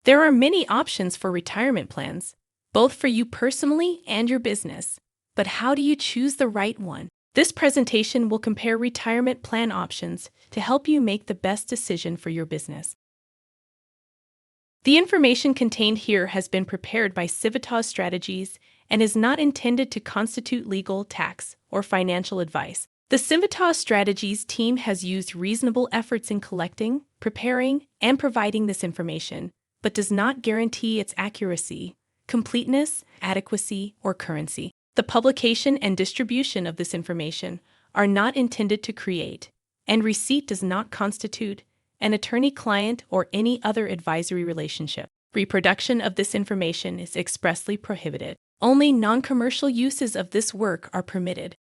There are many options for retirement plans, both for you personally and your business. But how do you choose the right one? This presentation will compare retirement plan options to help you make the best decision for your business. The information contained here has been prepared by Civitas Strategies and is not intended to constitute legal, tax, or financial advice. The Civitas Strategies team has used reasonable efforts in collecting, preparing, and providing this information, but does not guarantee its accuracy, completeness, adequacy, or currency. The publication and distribution of this information are not intended to create, and receipt does not constitute, an attorney-client or any other advisory relationship. Reproduction of this information is expressly prohibited. Only non-commercial uses of this work are permitted.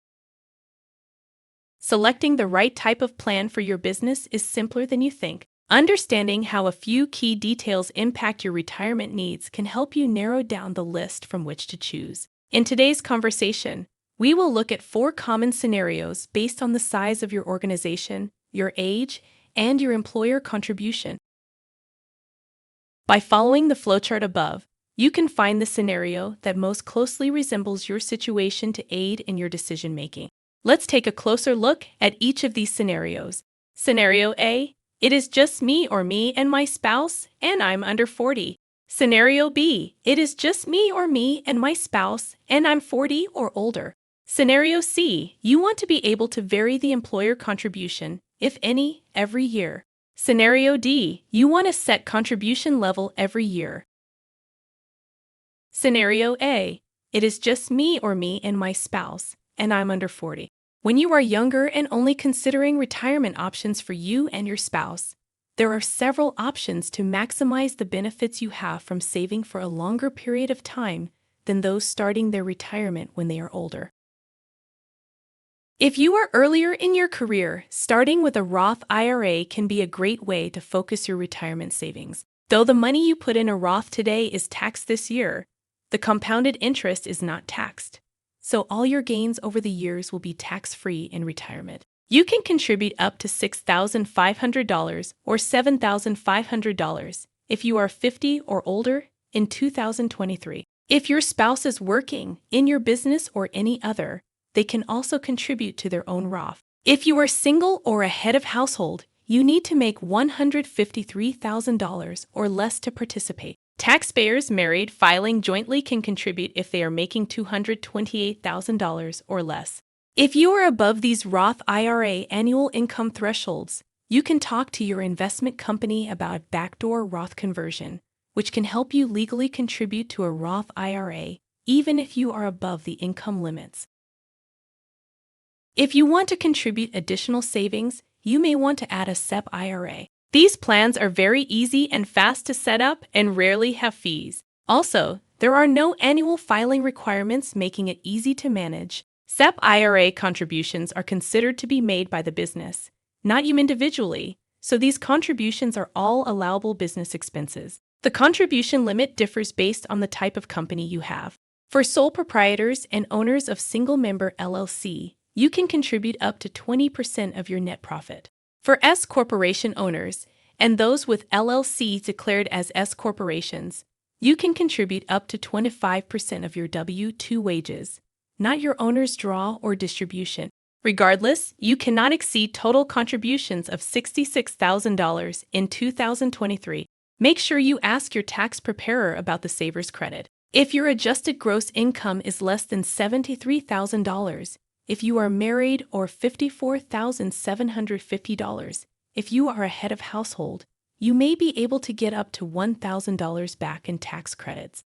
Selecting the right type of plan for your business is simpler than you think. Understanding how a few key details impact your retirement needs can help you narrow down the list from which to choose. In today's conversation, we will look at 4 common scenarios based on the size of your organization, your age, and your employer contribution. By following the flowchart above, you can find the scenario that most closely resembles your situation to aid in your decision-making. Let's take a closer look at each of these scenarios. Scenario A: it is just me and my spouse, and I'm under 40. Scenario B: it is just me and my spouse, and I'm 40 or older. Scenario C: you want to be able to vary the employer contribution, if any, every year. Scenario D: you want a set contribution level every year. Scenario A: it is just me and my spouse, and I'm under 40. When you are younger and only considering retirement options for you and your spouse, there are several options to maximize the benefits you have from saving for a longer period of time than those starting their retirement when they are older. If you are earlier in your career, starting with a Roth IRA can be a great way to focus your retirement savings. Though the money you put in a Roth today is taxed this year, the compounded interest is not taxed, so all your gains over the years will be tax-free in retirement. You can contribute up to $6,500 or $7,500 if you are 50 or older in 2023. If your spouse is working in your business or any other, they can also contribute to their own Roth. If you are single or a head of household, you need to make $153,000 or less to participate. Taxpayers married filing jointly can contribute if they are making $228,000 or less. If you are above these Roth IRA annual income thresholds, you can talk to your investment company about a backdoor Roth conversion, which can help you legally contribute to a Roth IRA even if you are above the income limits. If you want to contribute additional savings, you may want to add a SEP IRA. These plans are very easy and fast to set up and rarely have fees. Also, there are no annual filing requirements, making it easy to manage. SEP IRA contributions are considered to be made by the business, not you individually, so these contributions are all allowable business expenses. The contribution limit differs based on the type of company you have. For sole proprietors and owners of single-member LLC, you can contribute up to 20% of your net profit. For S corporation owners and those with LLC declared as S corporations, you can contribute up to 25% of your W-2 wages, not your owner's draw or distribution. Regardless, you cannot exceed total contributions of $66,000 in 2023. Make sure you ask your tax preparer about the Savers Credit. If your adjusted gross income is less than $73,000, if you are married, or $54,750, if you are a head of household, you may be able to get up to $1,000 back in tax credits.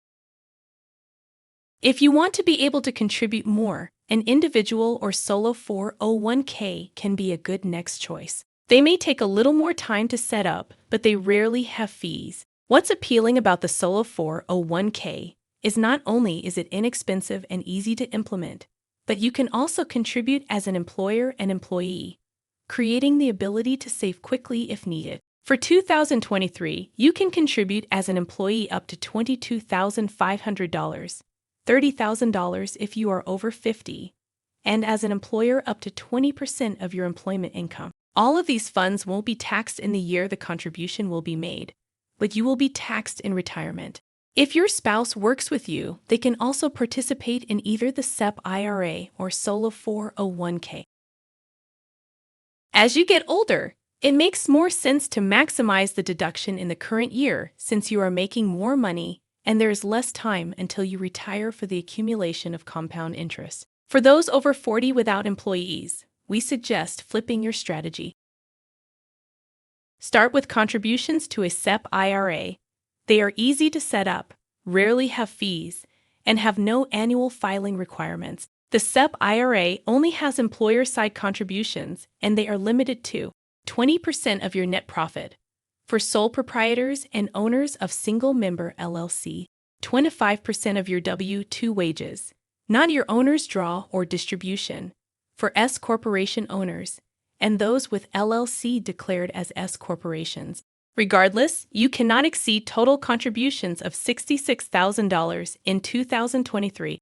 If you want to be able to contribute more, an individual or solo 401k can be a good next choice. They may take a little more time to set up, but they rarely have fees. What's appealing about the solo 401k is not only is it inexpensive and easy to implement, but you can also contribute as an employer and employee, creating the ability to save quickly if needed. For 2023, you can contribute as an employee up to $22,500, $30,000 if you are over 50, and as an employer up to 20% of your employment income. All of these funds won't be taxed in the year the contribution will be made, but you will be taxed in retirement. If your spouse works with you, they can also participate in either the SEP IRA or Solo 401k. As you get older, it makes more sense to maximize the deduction in the current year since you are making more money and there is less time until you retire for the accumulation of compound interest. For those over 40 without employees, we suggest flipping your strategy. Start with contributions to a SEP IRA. They are easy to set up, rarely have fees, and have no annual filing requirements. The SEP IRA only has employer-side contributions, and they are limited to 20% of your net profit. For sole proprietors and owners of single-member LLC, 25% of your W-2 wages, not your owner's draw or distribution. For S corporation owners, and those with LLC declared as S corporations. Regardless, you cannot exceed total contributions of $66,000 in 2023.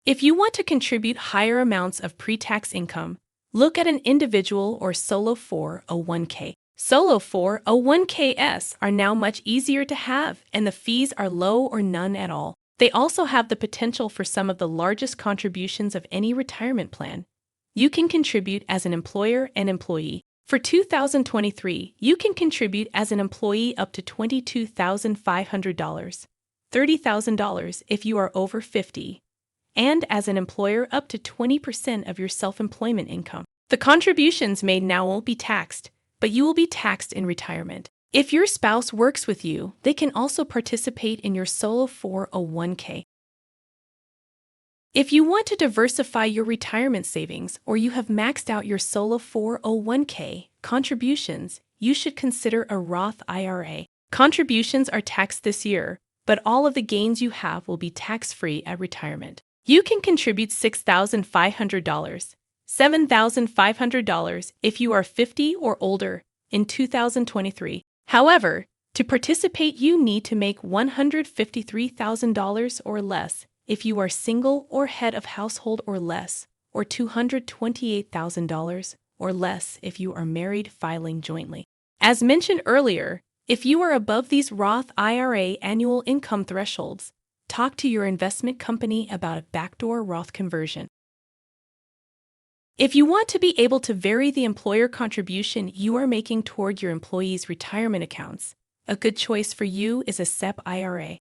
If you want to contribute higher amounts of pre-tax income, look at an individual or Solo 401k. Solo 401ks are now much easier to have, and the fees are low or none at all. They also have the potential for some of the largest contributions of any retirement plan. You can contribute as an employer and employee. For 2023, you can contribute as an employee up to $22,500, $30,000 if you are over 50, and as an employer up to 20% of your self-employment income. The contributions made now won't be taxed, but you will be taxed in retirement. If your spouse works with you, they can also participate in your Solo 401k. If you want to diversify your retirement savings or you have maxed out your Solo 401k contributions, you should consider a Roth IRA. Contributions are taxed this year, but all of the gains you have will be tax-free at retirement. You can contribute $6,500, $7,500 if you are 50 or older in 2023. However, to participate, you need to make $153,000 or less if you are single or head of household or less, or $228,000 or less if you are married filing jointly. As mentioned earlier, if you are above these Roth IRA annual income thresholds, talk to your investment company about a backdoor Roth conversion. If you want to be able to vary the employer contribution you are making toward your employees' retirement accounts, a good choice for you is a SEP IRA.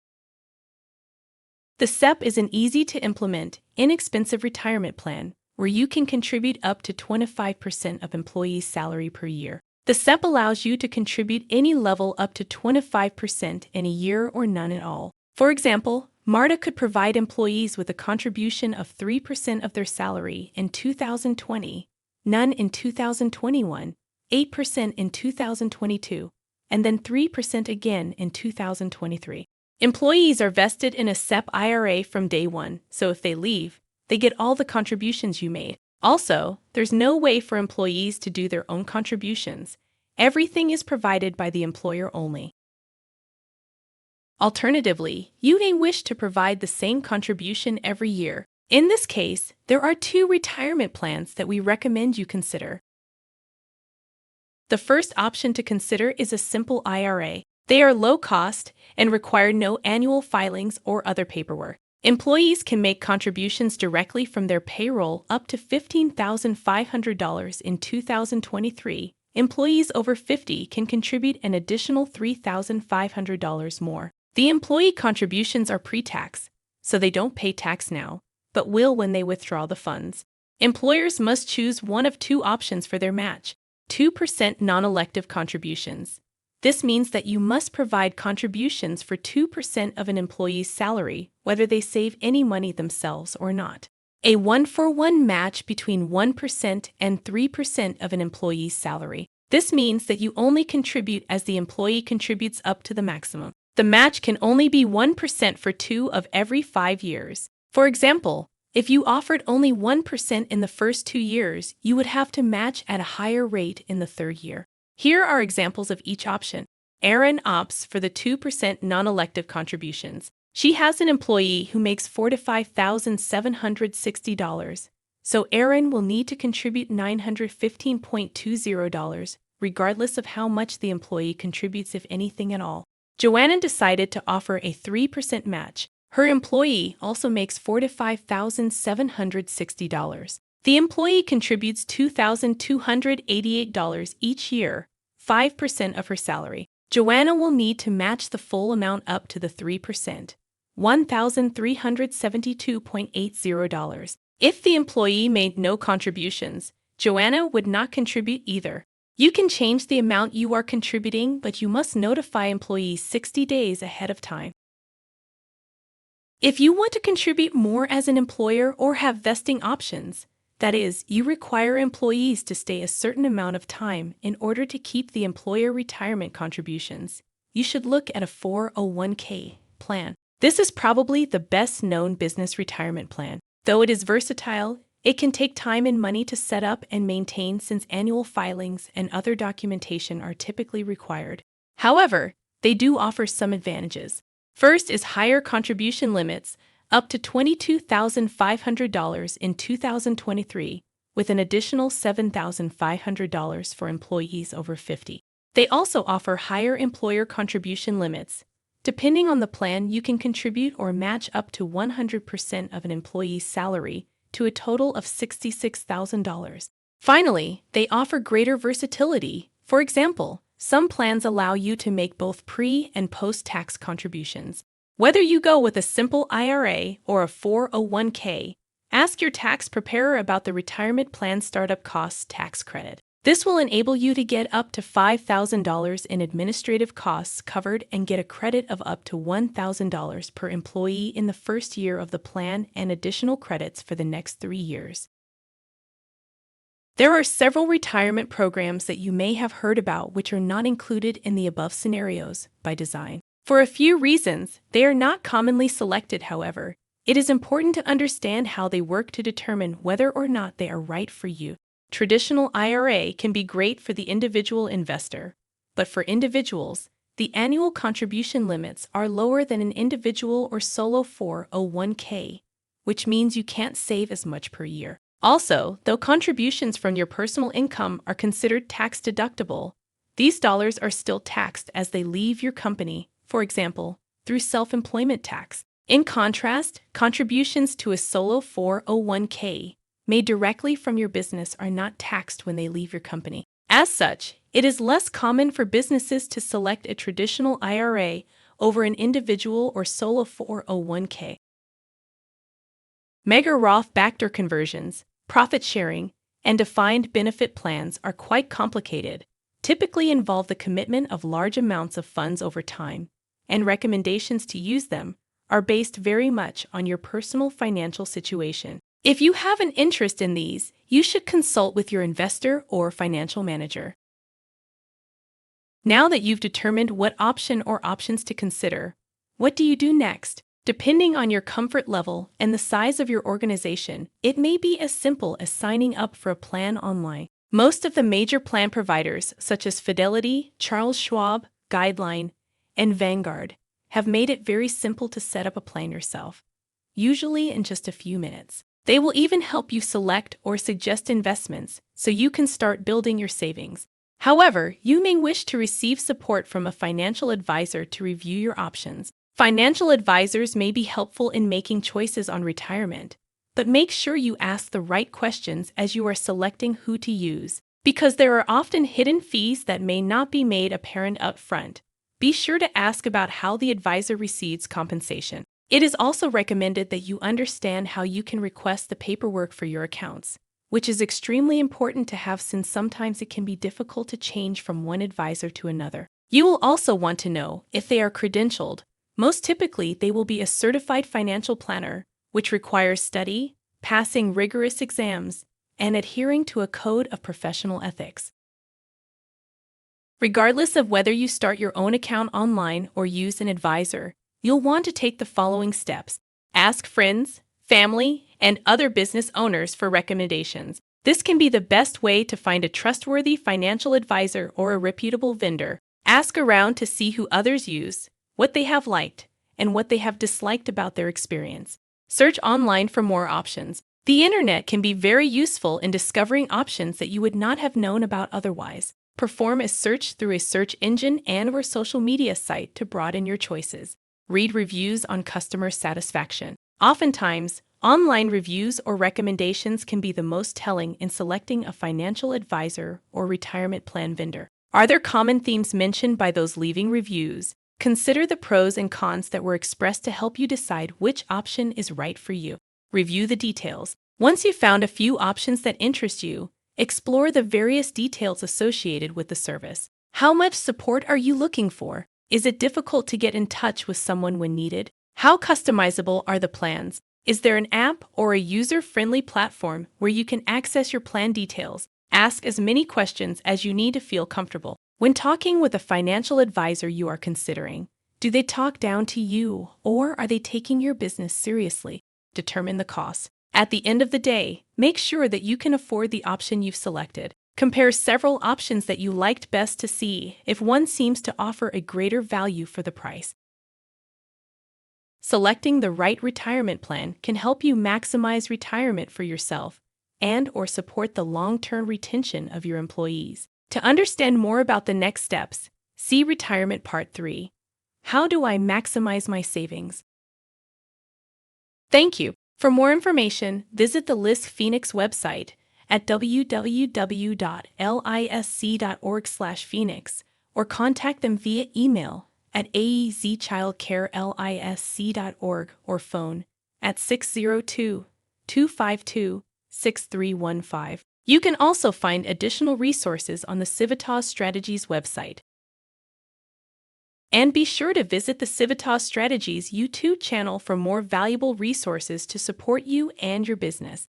The SEP is an easy-to-implement, inexpensive retirement plan where you can contribute up to 25% of employees' salary per year. The SEP allows you to contribute any level up to 25% in a year or none at all. For example, MARTA could provide employees with a contribution of 3% of their salary in 2020, none in 2021, 8% in 2022, and then 3% again in 2023. Employees are vested in a SEP IRA from day one, so if they leave, they get all the contributions you made. Also, there's no way for employees to do their own contributions. Everything is provided by the employer only. Alternatively, you may wish to provide the same contribution every year. In this case, there are two retirement plans that we recommend you consider. The first option to consider is a simple IRA. They are low cost and require no annual filings or other paperwork. Employees can make contributions directly from their payroll up to $15,500 in 2023. Employees over 50 can contribute an additional $3,500 more. The employee contributions are pre-tax, so they don't pay tax now, but will when they withdraw the funds. Employers must choose one of two options for their match: 2% non-elective contributions. This means that you must provide contributions for 2% of an employee's salary, whether they save any money themselves or not. A 1-for-1 match between 1% and 3% of an employee's salary. This means that you only contribute as the employee contributes up to the maximum. The match can only be 1% for 2 of every 5 years. For example, if you offered only 1% in the first 2 years, you would have to match at a higher rate in the third year. Here are examples of each option. Erin opts for the 2% non-elective contributions. She has an employee who makes $45,760, so Erin will need to contribute $915.20, regardless of how much the employee contributes, if anything at all. Joanna decided to offer a 3% match. Her employee also makes $45,760. The employee contributes $2,288 each year, 5% of her salary. Joanna will need to match the full amount up to the 3%, $1,372.80. If the employee made no contributions, Joanna would not contribute either. You can change the amount you are contributing, but you must notify employees 60 days ahead of time. If you want to contribute more as an employer or have vesting options, that is, you require employees to stay a certain amount of time in order to keep the employer retirement contributions, you should look at a 401k plan. This is probably the best-known business retirement plan. Though it is versatile, it can take time and money to set up and maintain since annual filings and other documentation are typically required. However, they do offer some advantages. First is higher contribution limits, up to $22,500 in 2023, with an additional $7,500 for employees over 50. They also offer higher employer contribution limits. Depending on the plan, you can contribute or match up to 100% of an employee's salary to a total of $66,000. Finally, they offer greater versatility. For example, some plans allow you to make both pre- and post-tax contributions. Whether you go with a simple IRA or a 401k, ask your tax preparer about the retirement plan startup costs tax credit. This will enable you to get up to $5,000 in administrative costs covered and get a credit of up to $1,000 per employee in the first year of the plan and additional credits for the next 3 years. There are several retirement programs that you may have heard about which are not included in the above scenarios by design. For a few reasons, they are not commonly selected. However, it is important to understand how they work to determine whether or not they are right for you. Traditional IRA can be great for the individual investor, but for individuals, the annual contribution limits are lower than an individual or solo 401k, which means you can't save as much per year. Also, though contributions from your personal income are considered tax-deductible, these dollars are still taxed as they leave your company, for example, through self-employment tax. In contrast, contributions to a solo 401k made directly from your business are not taxed when they leave your company. As such, it is less common for businesses to select a traditional IRA over an individual or solo 401k. Mega Roth backdoor conversions, profit sharing, and defined benefit plans are quite complicated, typically involve the commitment of large amounts of funds over time, and recommendations to use them are based very much on your personal financial situation. If you have an interest in these, you should consult with your investor or financial manager. Now that you've determined what option or options to consider, what do you do next? Depending on your comfort level and the size of your organization, it may be as simple as signing up for a plan online. Most of the major plan providers, such as Fidelity, Charles Schwab, Guideline, and Vanguard, have made it very simple to set up a plan yourself, usually in just a few minutes. They will even help you select or suggest investments so you can start building your savings. However, you may wish to receive support from a financial advisor to review your options. Financial advisors may be helpful in making choices on retirement, but make sure you ask the right questions as you are selecting who to use, because there are often hidden fees that may not be made apparent up front. Be sure to ask about how the advisor receives compensation. It is also recommended that you understand how you can request the paperwork for your accounts, which is extremely important to have since sometimes it can be difficult to change from one advisor to another. You will also want to know if they are credentialed. Most typically, they will be a certified financial planner, which requires study, passing rigorous exams, and adhering to a code of professional ethics. Regardless of whether you start your own account online or use an advisor, you'll want to take the following steps. Ask friends, family, and other business owners for recommendations. This can be the best way to find a trustworthy financial advisor or a reputable vendor. Ask around to see who others use, what they have liked, and what they have disliked about their experience. Search online for more options. The internet can be very useful in discovering options that you would not have known about otherwise. Perform a search through a search engine and/or social media site to broaden your choices. Read reviews on customer satisfaction. Oftentimes, online reviews or recommendations can be the most telling in selecting a financial advisor or retirement plan vendor. Are there common themes mentioned by those leaving reviews? Consider the pros and cons that were expressed to help you decide which option is right for you. Review the details. Once you've found a few options that interest you, explore the various details associated with the service. How much support are you looking for? Is it difficult to get in touch with someone when needed? How customizable are the plans? Is there an app or a user-friendly platform where you can access your plan details? Ask as many questions as you need to feel comfortable. When talking with a financial advisor you are considering, do they talk down to you or are they taking your business seriously? Determine the cost. At the end of the day, make sure that you can afford the option you've selected. Compare several options that you liked best to see if one seems to offer a greater value for the price. Selecting the right retirement plan can help you maximize retirement for yourself and/or support the long-term retention of your employees. To understand more about the next steps, see Retirement Part 3. How do I maximize my savings? Thank you. For more information, visit the LISC Phoenix website at www.lisc.org/Phoenix or contact them via email at aezchildcarelisc.org or phone at 602-252-6315. You can also find additional resources on the Civitas Strategies website. And be sure to visit the Civitas Strategies YouTube channel for more valuable resources to support you and your business.